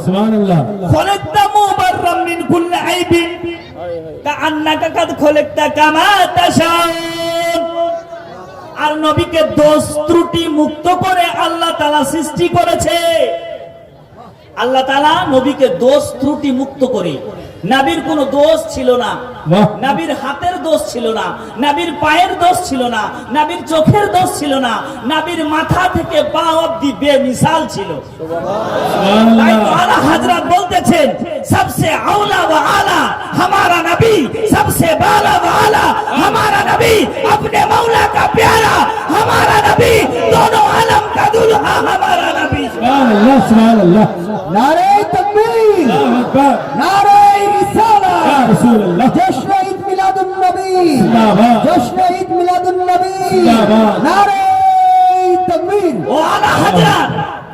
সুবহানাল্লাহ। খলকতা মুবাররাম মিন কুল্লি আইবিন কাআন্নাকা কাদ খলকতা কামা তাশাউন। আর নবীকে দোষ ত্রুটি মুক্ত করে আল্লাহ তাআলা সৃষ্টি করেছে। আল্লাহ তাআলা নবীকে দোষ ত্রুটি মুক্ত করে। নবীর কোনো দোষ ছিল না, নবীর হাতের দোষ ছিল না, নবীর পায়ের দোষ ছিল না, নবীর চোখের দোষ ছিল না, নবীর মাথা থেকে পা অবধি বেমিসাল ছিল। তাই তো আলা হযরত বলতেছেন सबसे औला व आला हमारा नबी, सबसे बाला व आला हमारा नबी, अपने मौला का प्यारा हमारा नबी, दोनों आलम का दुल्हा हमारा नबी। सुबहानल्लाह सुबहानल्लाह। नारे तकबीर, अल्लाहु अकबर, नारे रिसाला, या रसूलल्लाह। जश्न ईद मिलादुन नबी, जिंदाबाद, जश्न ईद मिलादुन नबी, जिंदाबाद। नारे तकबीर। ও আলা হযরত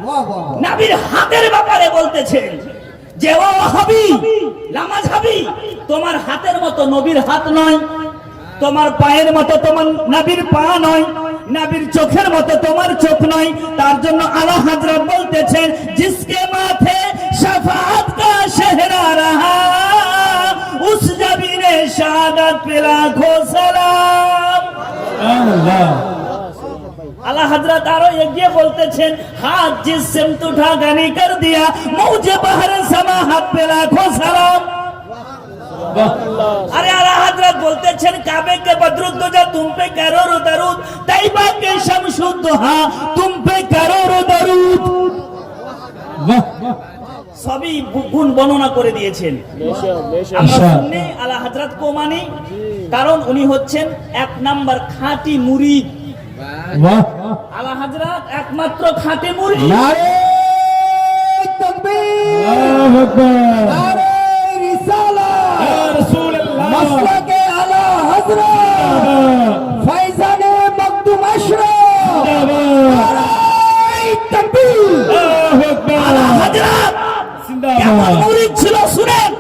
वाह वाह। নবীর হাতের ব্যাপারে বলতেছেন যে ও হাবি নামাজ হাবি, তোমার হাতের মতো নবীর হাত নয়, তোমার পায়ের মতো তোমার নবীর পা নয়, নবীর চোখের মতো তোমার চোখ নয়। তার জন্য আলা হযরত বলতেছেন जिसके माथे शफाअत का शहरा रहा उस जबीने शहादत पे लाखों सलाम। सुबहानल्लाह। आला हजरत आरो एगिए बोलतेছেন हाथ जिस सिमत उठा गानी कर दिया मौजे बहर समा हाथ पे लाखों सलाम। अरे आला हजरत बोलतेছেন काबे के बदरुद्दोजा तुम पे करोड़ों दरूद, तैयबा के शमशुद्दोहा तुम पे करोड़ों दरूद। वाह, সবই গুণ বর্ণনা করে দিয়েছেন। আমরা শুনি আলা হযরত কো মানি, কারণ উনি হচ্ছেন এক নাম্বার খাঁটি মুরিদ। वाह, আলা হযরত একমাত্র খাঁটি মুরিদ। नारे तकबीर, अल्लाहु अकबर, नारे रिसाला, या रसूलल्लाह। मसलके आला हज़रत फैज़ाने मखदूम अशरफ, जिंदाबाद, नारे तकबीर। अल्लाहु अकबर, আলা হযরত কেমন जिंदाबाद। মুরিদ ছিল শুনেন।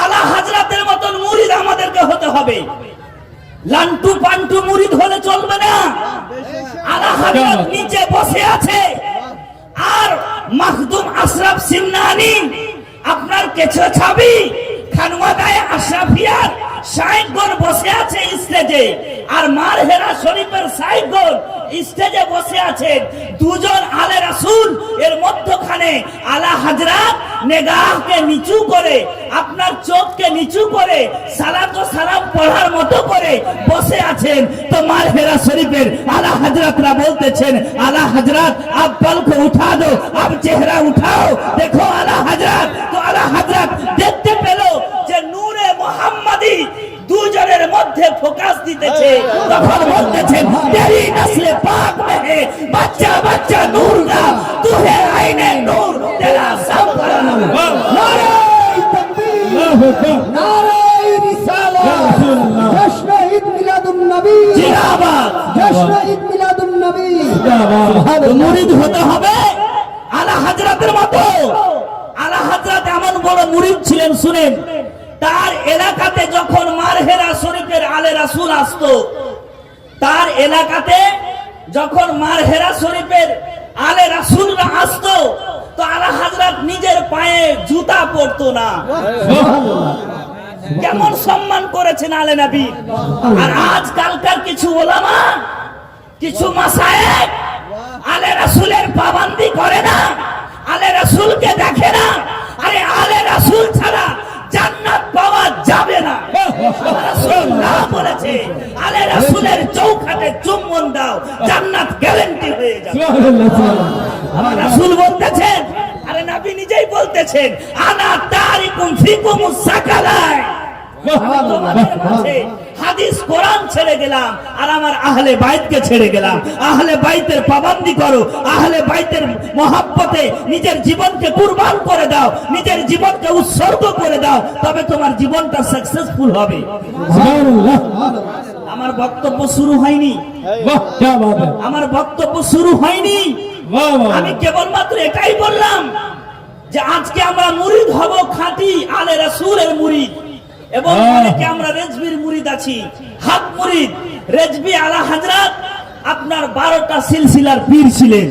আলা হযরতের মতন মুরিদ আমাদেরকে হতে হবে। লান্টু পান্টু মুরিদ হলে চলবে না। আলা হযরত নিচে বসে আছে আর মখদুম আশরাফ সিমনানি আপনার কেছে ছাবি খানওয়াদায়ে আশরাফিয়ার শাইখগণ বসে আছে স্টেজে, আর মারহেরা শরীফের শাইখগণ স্টেজে বসে আছেন। দুজন আলে রাসূল এর মধ্যখানে আলা হযরত নেগাহকে নিচু করে, আপনার চোখকে নিচু করে সালাত ও সালাম পড়ার মতো করে বসে আছেন। তো মারহেরা শরীফের আলা হযরতরা বলতেছেন আলা হযরত আপ পল को उठा दो, अब चेहरा उठाओ, देखो आला हजरत। तो आला हजरत দেখতে পেল যে নূরে মুহাম্মাদি দুজনের মধ্যে ফোকাস দিতেছে, তখন বলতেছেন তেরি নসলে পাক মে হে বাচ্চা বাচ্চা নূর का तू है आईने नूर तेरा सब नारे तकबीर, अल्लाहु अकबर, नारे रिसाला, या रसूलल्लाह। जश्न ईद मिलादुन नबी, जिंदाबाद। जश्न ईद मिलादुन नबी। जिंदाबाद। তো মুরিদ হতে হবে আলা হযরতের মতো। আলা হযরত এমন বড় মুরিদ ছিলেন শুনেন, তার এলাকাতে যখন মারহেরা শরীফের আলে রাসূল আসতো, তার এলাকাতে যখন মারহেরা শরীফের আলে রাসূলরা আসতো, তো আলা হযরত নিজের পায়ে জুতা পরতো না। কেমন সম্মান করেছেন আলে নবী। আর আজকালকার কিছু ওলামা, কিছু মাশায়েখ আলে রাসূলের পাবন্দি করে না, আলে রাসূলকে দেখে না। আরে আলে রাসূল ছাড়া জান্নাত পাওয়া যাবে না। রাসূল না বলেছে আলে রাসূলের চৌখাটে চুম্বন দাও, জান্নাত গ্যারান্টি হয়ে যাবে। আমার রাসূল বলতেছেন, আরে নবী নিজেই বলতেছেন আনা তারিকুম ফিকুমুস সাকালাই। তোমাদের মাঝে হাদিস কোরআন ছেড়ে গেলাম আর আমার আহলে বাইতকে ছেড়ে গেলাম। আহলে বাইতের পাবন্দি করো, আহলে বাইতের মহব্বতে নিজের জীবনকে কুরবান করে দাও, নিজের জীবনকে উৎসর্গ করে দাও, তবে তোমার জীবনটা সাকসেসফুল হবে। सुबहानल्लाह। আমার বক্তব্য শুরু হয়নি, वाह, क्या बात है। আমার বক্তব্য শুরু হয়নি। वाह वाह, আমি কেবলমাত্র এটাই বললাম যে আজকে আমরা মুরিদ হব খাঁটি আলে রাসূলের মুরিদ, এবং অনেকে আমরা রেজবির মুরিদ আছি, হক মুরিদ। রেজবি আলা হযরত আপনার 12টা সিলসিলার পীর ছিলেন।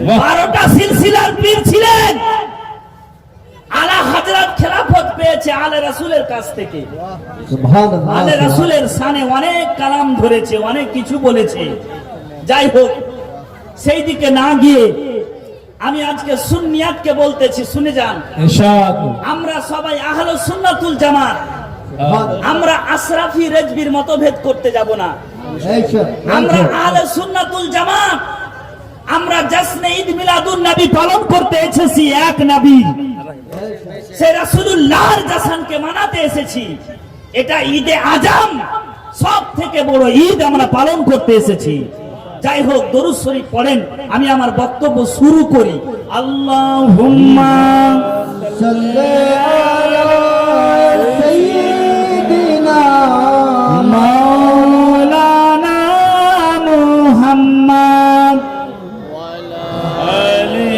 वाह 12টা সিলসিলার পীর ছিলেন। আলা হযরত খেলাফত পেয়েছে আলে রাসূলের কাছ থেকে। সুবহান আলে রাসূলের শানে অনেক কালাম ধরেছে, অনেক কিছু বলেছে। যাই হোক, সেই দিকে না গিয়ে আমি আজকে সুন্নিয়াতকে বলতেছি, শুনে যান। इरशाद আমরা সবাই আহলুস সুন্নাতুল জামাত, আমরা আশরাফি রেজবির মতভেদ করতে যাব না। আমরা আহলুস সুন্নাতুল জামাত, আমরা জশ্নে ঈদ মিলাদুন নবী পালন করতে এসেছি এক নবী, সে রাসূলুল্লাহর জশনকে মানাতে এসেছি। এটা ঈদে আজম, সব থেকে বড় ঈদ আমরা পালন করতে এসেছি। যাই হোক, দরুদ শরীফ পড়েন, আমি আমার বক্তব্য শুরু করি। আল্লাহুম্মা সাল্লি আলা সাইয়্যিদিনা মাওলানা মুহাম্মদ আলি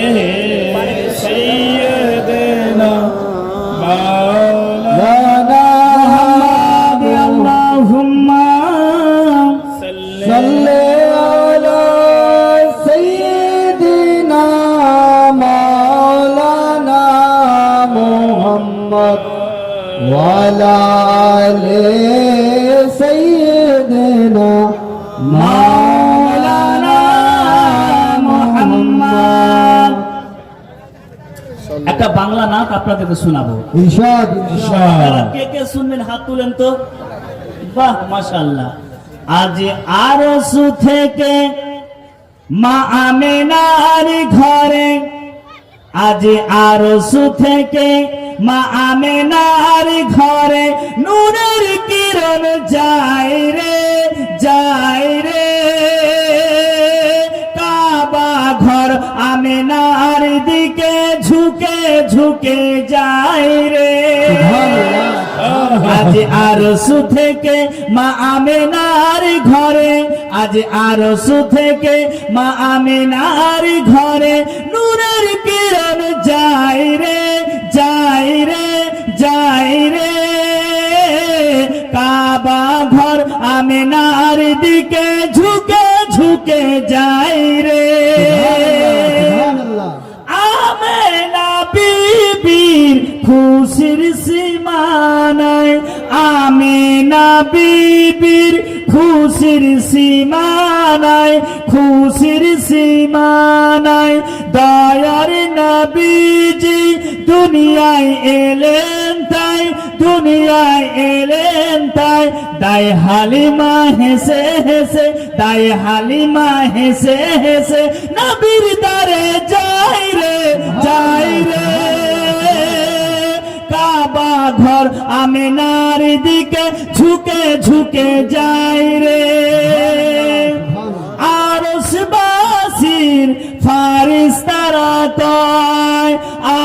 সাইয়্যিদিনা মাওলানা মুহাম্মদ। আল্লাহুম্মা সাল্লি আলা সাইয়্যিদিনা মাওলানা মুহাম্মদ ওয়া আলা আলি সাইয়্যিদিনা মাওলানা মুহাম্মদ। একটা বাংলা নাচ আপনাদেরকে শোনাবো। ইরশাদ আপনারা কে কে শুনবেন হাত তুলেন তো। বাহ, মাশাআল্লাহ। আজ আরশ থেকে মা আমেনার ঘরে, আজ আরশ থেকে মা আমেনার ঘরে নূরের কিরণ যায় রে, যায় রে। কাবা ঘর আমেনার দিকে ঝুঁকে ঝুঁকে যায় রে। আজ আরশ থেকে মা আমেনার ঘরে, আজ আরশ থেকে মা আমেনার ঘরে নূরের কিরণ যায় রে, যায় রে, যায় রে। কাবা ঘর আমেনার দিকে ঝুঁকে ঝুঁকে যায় রে। সুবহানাল্লাহ আমেনা বিবির খুশির সীমা নাই, আমেনা বিবির খুশির সীমা নাই, খুশির সীমা নাই। দয়ার নবীজি দুনিয়ায় এলেন তাই, দুনিয়ায় এলেন তাই। দাই হালিমা হেসে হেসে, দাই হালিমা হেসে হেসে নবীর দারে যাই রে, যাই রে। কাবা ঘর আমেনার দিকে ঝুঁকে ঝুঁকে যাই রে। আরশবাসীর ফারিস্তারা কয়,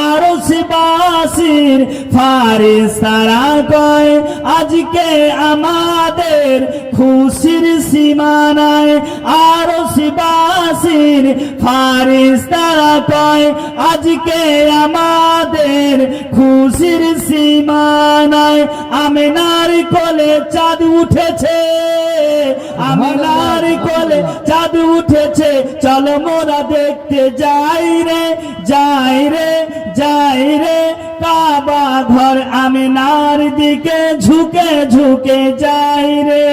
আরশবাসীর ফারিস্তারা কয়, আজকে আমাদের খুশির সীমা নাই। আরশবাসীর ফারিস্তারা কয়, আজকে আমাদের খুশির সীমা নাই। আমেনার কোলে চাঁদ উঠেছে, আমেনার কোলে চাঁদ উঠেছে, চলো মোরা দেখতে যাই রে, যাই রে, যাই রে। কাবা ঘর আমেনার দিকে ঝুঁকে ঝুঁকে যাই রে।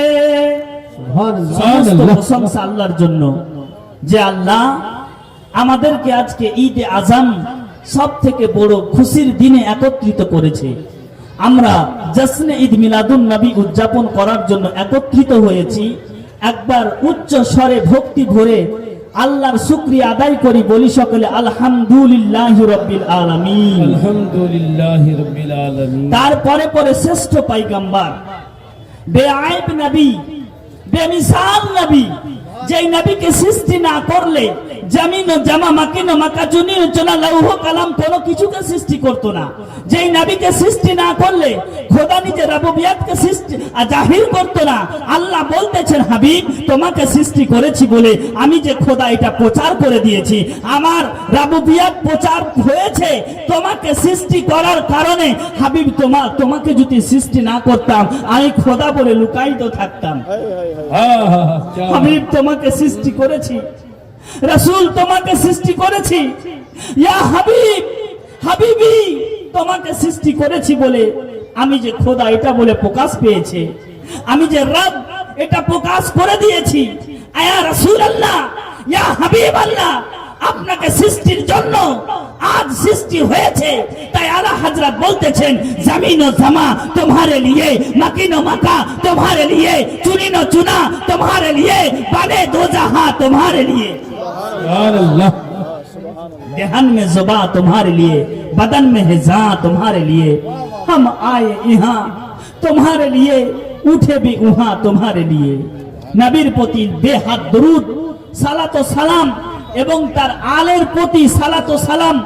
সমস্ত প্রশংসা আল্লাহর জন্য, যে আল্লাহ আমাদেরকে আজকে ঈদে আজম সব থেকে বড় খুশির দিনে একত্রিত করেছে। আমরা জশ্নে ঈদ মিলাদুন নবী উদযাপন করার জন্য একত্রিত হয়েছি। একবার উচ্চ স্বরে ভক্তি ভরে আল্লাহর শুকরিয়া আদায় করি, বলি সকলে আলহামদুলিল্লাহি রাব্বিল আলামিন। अल्हम्दुलिल्लाहि रब्बिल आलमीन। তারপরে পরে শ্রেষ্ঠ পয়গম্বর, বেআইব নবী, বেমিসাল নবী, যেই নবীকে সৃষ্টি না করলে জমিন ও জামা মাকিন ও মাকাজুনি ও চনা লৌহ কালাম কোনো কিছুকে সৃষ্টি করতো না। যেই নবীকে সৃষ্টি না করলে খোদা নিজের রুবুবিয়তকে সৃষ্টি জাহির করতো না। আল্লাহ বলতেছেন, হাবিব তোমাকে সৃষ্টি করেছি বলে আমি যে খোদা এটা প্রচার করে দিয়েছি। আমার রুবুবিয়ত প্রচার হয়েছে তোমাকে সৃষ্টি করার কারণে। হাবিব তোমাকে যদি সৃষ্টি না করতাম আমি খোদা বলে লুকায়িত থাকতাম। हाँ हाँ हाँ क्या হাবিব তোমাকে সৃষ্টি করেছি, রাসূল তোমাকে সৃষ্টি করেছি, ইয়া হাবিব হাবিবি তোমাকে সৃষ্টি করেছি বলে আমি যে খোদা এটা বলে প্রকাশ পেয়েছে, আমি যে রব এটা প্রকাশ করে দিয়েছি। আয়া রাসূলুল্লাহ, ইয়া হাবিবাল্লাহ, আপনাকে সৃষ্টির জন্য আজ সৃষ্টি হয়েছে। তাই আলা হযরত বলতেছেন, জমিন ও জামা তোমারে লিয়ে, মাকিন ও মাকা তোমারে লিয়ে, চুনিন ও চুনা তোমারে লিয়ে, বানে দো জাহাं तुम्हारे लिए, सुभान अल्लाह। देहन में जुबा तुम्हारे लिए, बदन में है जां तुम्हारे लिए, हम आए यहाँ तुम्हारे लिए, उठे भी वहां तुम्हारे लिए। নবীর প্রতি বেহাত দরুদ সালাত ও সালাম এবং তার আলের প্রতি সালাত ও সালাম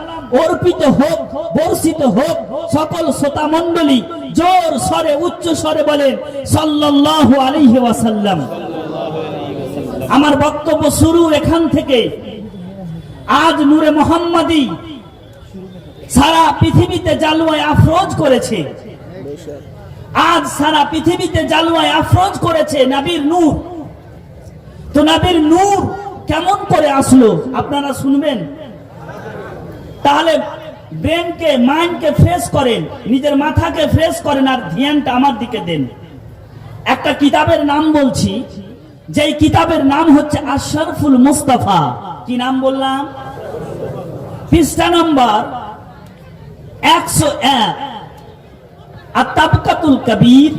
অর্পিত হোক, বর্ষিত হোক। সকল শ্রোতা মণ্ডলী জোর স্বরে উচ্চ স্বরে বলেন সাল্লাল্লাহু আলাইহি ওয়াসাল্লাম। আমার বক্তব্য শুরু এখান থেকে। আজ নূরে মোহাম্মদী সারা পৃথিবীতে জালওয়ায় আফরোজ করেছে। আজ সারা পৃথিবীতে জালওয়ায় আফরোজ করেছে নবীর নূর। তো নবীর নূর কেমন করে আসলো আপনারা শুনবেন। তাহলে ব্রেনকে, মাইন্ডকে ফ্রেশ করেন, নিজের মাথাকে ফ্রেশ করেন আর ধ্যানটা আমার দিকে দেন। একটা কিতাবের নাম বলছি, যেই কিতাবের নাম হচ্ছে আশরাফুল মুস্তাফা। কি নাম বললাম? পৃষ্ঠা নম্বর 101, আত-তাবকাতুল কবীর,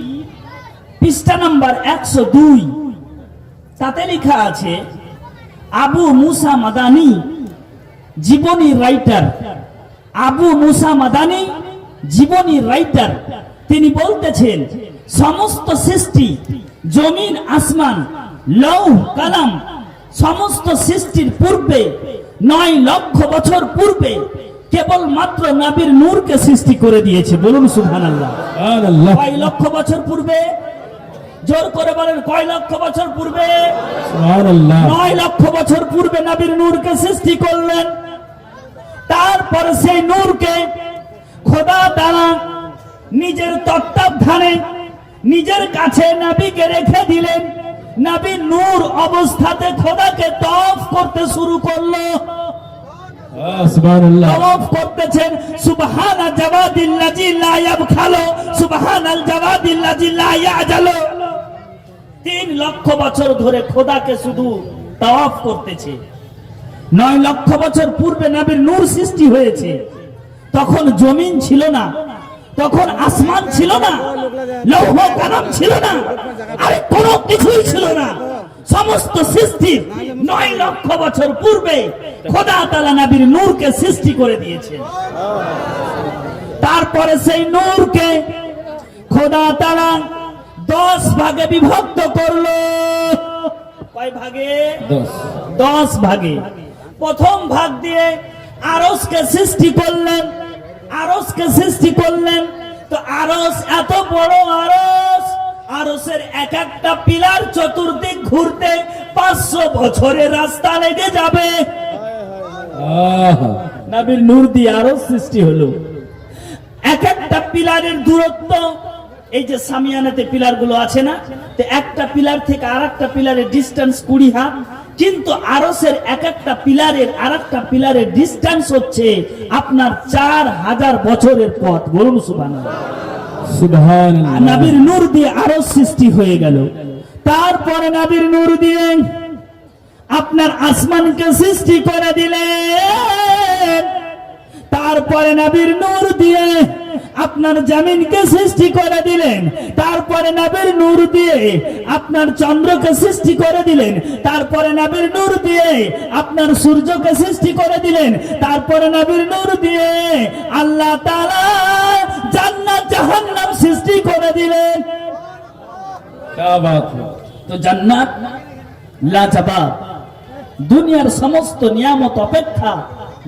পৃষ্ঠা নম্বর 102। তাতে লেখা আছে আবু মুসা মাদানী জীবনী রাইটার, আবু মুসা মাদানী জীবনী রাইটার, তিনি বলতেছেন সমস্ত সৃষ্টি, জমিন আসমান, লৌহ কালাম, সমস্ত সৃষ্টির পূর্বে 9 লক্ষ বছর পূর্বে কেবল মাত্র নবীর নূরকে সৃষ্টি করে দিয়েছে। বলুন সুবহানাল্লাহ। सुभान अल्लाह। কয় লক্ষ বছর পূর্বে? জোর করে বলেন, কয় লক্ষ বছর পূর্বে? सुभान अल्लाह। 9 লক্ষ বছর পূর্বে নবীর নূরকে সৃষ্টি করলেন। তারপর সেই নূরকে খোদা তাআলা নিজের তত্ত্বাবধানে নিজের কাছে নবীকে রেখে দিলেন। নবী নূর অবস্থাতে খোদাকে তওয়াফ করতে শুরু করলো। सुभान अल्लाह। তওয়াফ করতেছেন, সুবহানা জাওয়াদিল্লাযী লা ইয়াবখালু, সুবহানাল জাওয়াদিল্লাযী লা ইয়াজালু। 3 লক্ষ বছর ধরে খোদাকে শুধু তওয়াফ করতেছে। 9 লক্ষ বছর পূর্বে নবীর নূর সৃষ্টি হয়েছে। তখন জমিন ছিল না, তখন আসমান ছিল না, লৌহ কালাম ছিল না, আরে কোনো কিছুই ছিল না। সমস্ত সৃষ্টি 9 লক্ষ বছর পূর্বে খোদা তাআলা নবীর নূরকে সৃষ্টি করে দিয়েছেন। তারপরে সেই নূরকে খোদা তাআলা 10 ভাগে বিভক্ত করলো। কয় ভাগে? 10 ভাগে। প্রথম ভাগ দিয়ে আরশকে সৃষ্টি করলেন, আরশকে সৃষ্টি করলেন। তো আরশ এত বড় আরশ, আরশের এক একটা পিলার চতুর্দিক ঘুরতে 500 বছরের রাস্তা লেগে যাবে। নবীর নূর দিয়ে আরশ সৃষ্টি হলো। এক একটা পিলারের দূরত্ব, এই যে সামিয়ানাতে পিলার গুলো আছে না, তো একটা পিলার থেকে আরেকটা পিলারের ডিস্টেন্স 20 হাত। কিন্তু আরশের এক একটা পিলারের আরেকটা পিলারের ডিস্টেন্স হচ্ছে আপনার 4000 বছরের পথ। বলুন সুবহানাল্লাহ। सुभान अल्लाह। নবীর নূর দিয়ে আরশ সৃষ্টি হয়ে গেল। তারপরে নবীর নূর দিয়ে আপনার আসমানকে সৃষ্টি করে দিলেন। তারপরে নবীর নূর দিয়ে আপনার জমিনকে সৃষ্টি করে দিলেন। তারপরে নবীর নূর দিয়ে আপনার চন্দ্রকে সৃষ্টি করে দিলেন। তারপরে নবীর নূর দিয়ে আপনার সূর্যকে সৃষ্টি করে দিলেন। তারপরে নবীর নূর দিয়ে আল্লাহ তাআলা জান্নাত জাহান্নাম সৃষ্টি করে দিলেন। क्या बात है। তো জান্নাত লাজবাব, দুনিয়ার সমস্ত নিয়ামত অপেক্ষা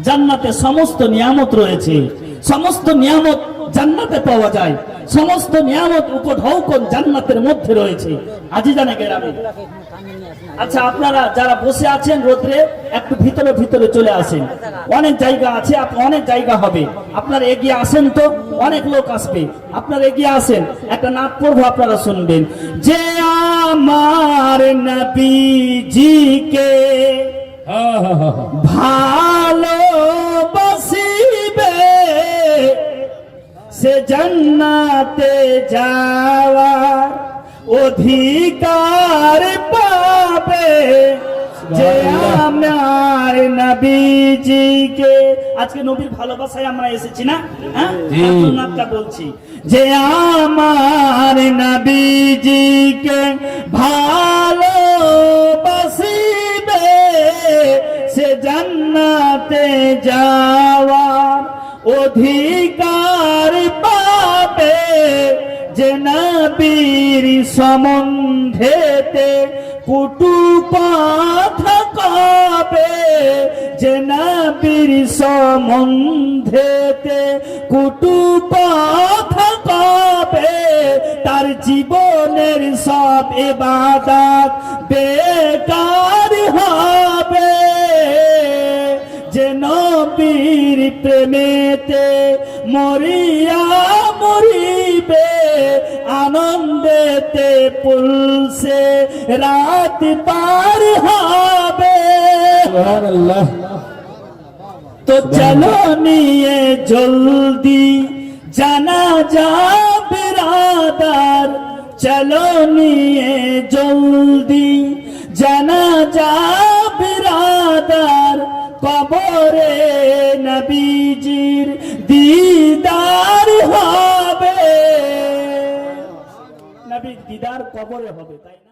জান্নাতে সমস্ত নিয়ামত রয়েছে। সমস্ত নিয়ামত জান্নাতে পাওয়া যায়, সমস্ত নিয়ামত উপঢৌকন জান্নাতের মধ্যে রয়েছে। আজিজানে গেরামে, আচ্ছা আপনারা যারা বসে আছেন রোদ্রে, একটু ভিতরে ভিতরে চলে আসেন। অনেক জায়গা আছে, অনেক জায়গা হবে। আপনারা এগিয়ে আসেন, তো অনেক লোক আসবে। আপনারা এগিয়ে আসেন, একটা নাত পড়বো, আপনারা শুনবেন। যে আমার নবীজিকে ভালোবাসিবে সে জান্নাতে যাওয়ার অধিকার পাবে যে আমার নবীজিকে। আজকে নবীর ভালোবাসায় আমরা এসেছি না, হ্যাঁ নামটা বলছি যে আমার নবীজিকে ভালোবাসিবে সে জান্নাতে যাওয়ার অধিকার পাবে যে নবীর সম্বন্ধেতে কুটু কথা কবে যে নবীর সম্বন্ধেতে কুটু কথা কবে তার জীবনের সব ইবাদত বেকার হবে যে নবীর প্রেমেতে মরিয়া মরিবে আনন্দেতে পুলসে রাত পার হবে। সুবহানাল্লাহ। তো চলো নিয়ে জলদি জানাজা বিরাদার, চলো নিয়ে জলদি জানাজা বিরাদার, কবরে নবীজির দিদার হবে, নবীর দিদার কবরে হবে, তাই না?